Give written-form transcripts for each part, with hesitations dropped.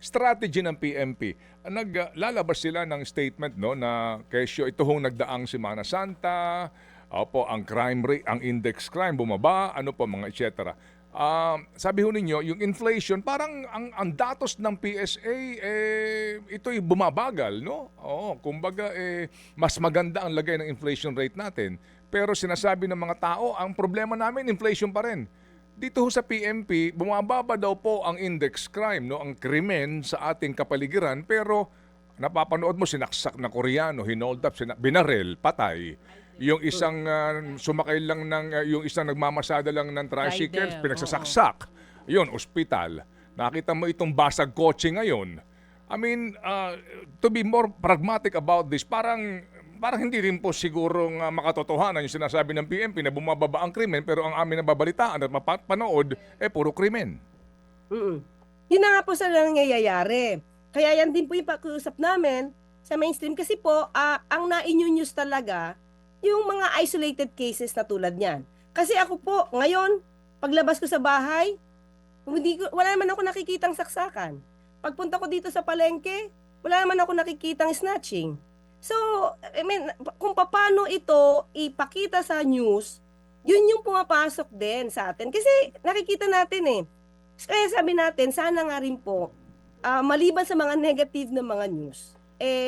strategy ng PNP. Naglalabas sila ng statement no na kesyo ito hong nagdaang Semana Santa, opo, ang crime rate, ang index crime bumaba, ano po mga etc. Sabi ho ninyo, yung inflation, parang ang datos ng PSA, ito'y bumabagal, no? Oo, kumbaga, mas maganda ang lagay ng inflation rate natin. Pero sinasabi ng mga tao, ang problema namin, inflation pa rin. Dito ho sa PNP, bumababa daw po ang index crime, no? Ang krimen sa ating kapaligiran, pero napapanood mo sinaksak na Koreano, hinold up, binarel, patay. Yung isang sumakay lang ng yung isang nagmamasada lang ng tricycles, Rider, pinagsasaksak. Yun, ospital. Nakita mo itong basag kotse ngayon. I mean, to be more pragmatic about this, parang hindi rin po sigurong makatotohanan yung sinasabi ng PNP na bumababa ang krimen pero ang amin nababalitaan at mapanood, puro krimen. Yun na nga po sa nangyayari. Kaya yan din po yung pag-uusap namin sa mainstream kasi po, ang na-news talaga, yung mga isolated cases na tulad niyan. Kasi ako po, ngayon, paglabas ko sa bahay, wala naman ako nakikitang saksakan. Pagpunta ko dito sa palengke, wala naman ako nakikitang snatching. So, I mean, kung paano ito ipakita sa news, yun yung pumapasok din sa atin. Kasi nakikita natin Kaya sabi natin, sana nga rin po, maliban sa mga negative na mga news,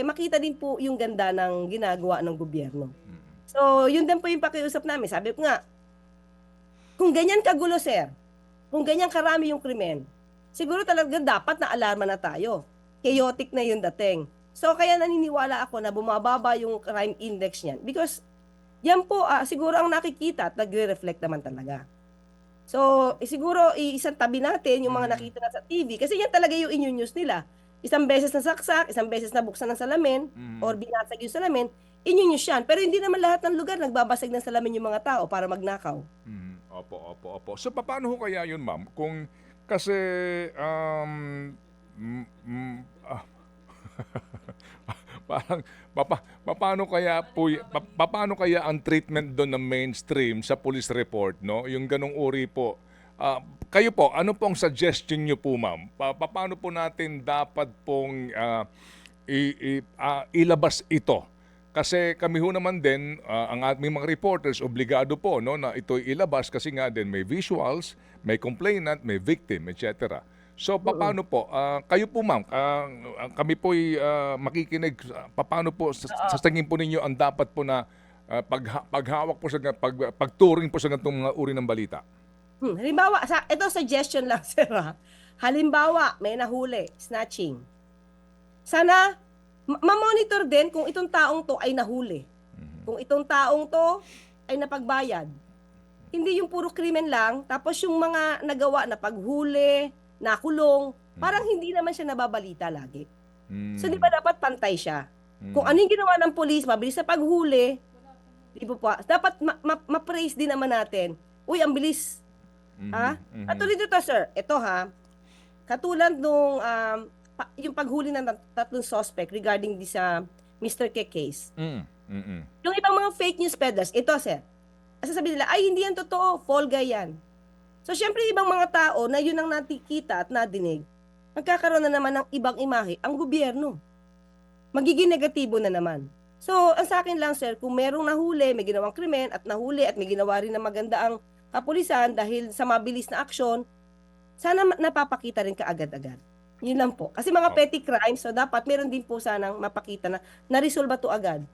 makita din po yung ganda ng ginagawa ng gobyerno. So, yun din po yung pakiusap namin. Sabi ko nga, kung ganyan kagulo, sir, kung ganyan karami yung krimen, siguro talaga dapat na alarma na tayo. Chaotic na yung dating. So, kaya naniniwala ako na bumababa yung crime index niyan. Because, yan po, siguro ang nakikita at nagre-reflect naman talaga. So, siguro, isang tabi natin yung mga nakita na sa TV. Kasi yan talaga yung news nila. Isang beses na saksak, isang beses na buksan ng salamin, or binasag yung salamin, news yan. Pero hindi naman lahat ng lugar nagbabasag ng salamin yung mga tao para magnakaw. Opo. So, paano ho kaya yun, ma'am? Kung, kasi, parang, paano kaya ang treatment doon ng mainstream sa police report, no? Yung ganong uri po. Kayo po, ano pong suggestion nyo po, ma'am? Paano po natin dapat pong ilabas ito? Kasi kami ho naman din, ang aming mga reporters, obligado po no, na ito'y ilabas kasi nga din may visuals, may complainant, may victim, etc. So, paano po? Kayo po, ma'am, kami po'y makikinig. Paano po, sa tingin po ninyo, ang dapat po na paghawak po sa pagturing po sa ganitong mga uri ng balita? Halimbawa, ito suggestion lang, sir. Halimbawa, may nahuli, snatching. Sana, ma-monitor din kung itong taong to ay nahuli. Kung itong taong to ay napagbayad. Hindi yung puro krimen lang, tapos yung mga nagawa na paghuli, nakulong, parang hindi naman siya nababalita lagi. So, di ba dapat pantay siya? Kung ano yung ginawa ng polis, mabilis sa paghuli, di ba po, dapat ma-praise din naman natin. Uy, ang bilis. At ulit ito, sir. Ito katulad nung yung paghuli ng tatlong suspect regarding this Mr. K case. Yung ibang mga fake news peddlers, ito, sir. Sasabihin nila, ay, hindi yan totoo, fall guy yan. So, syempre, ibang mga tao na yun ang nakikita at nadinig, magkakaroon na naman ng ibang imahe ang gobyerno. Magiging negatibo na naman. So, ang sa akin lang, sir, kung merong nahuli, may ginawang krimen at nahuli at may ginawa rin na maganda ang kapulisan dahil sa mabilis na aksyon, sana napapakita rin kaagad-agad. Yun lang po. Kasi mga petty crimes, so dapat meron din po sanang mapakita na na-resolve to agad.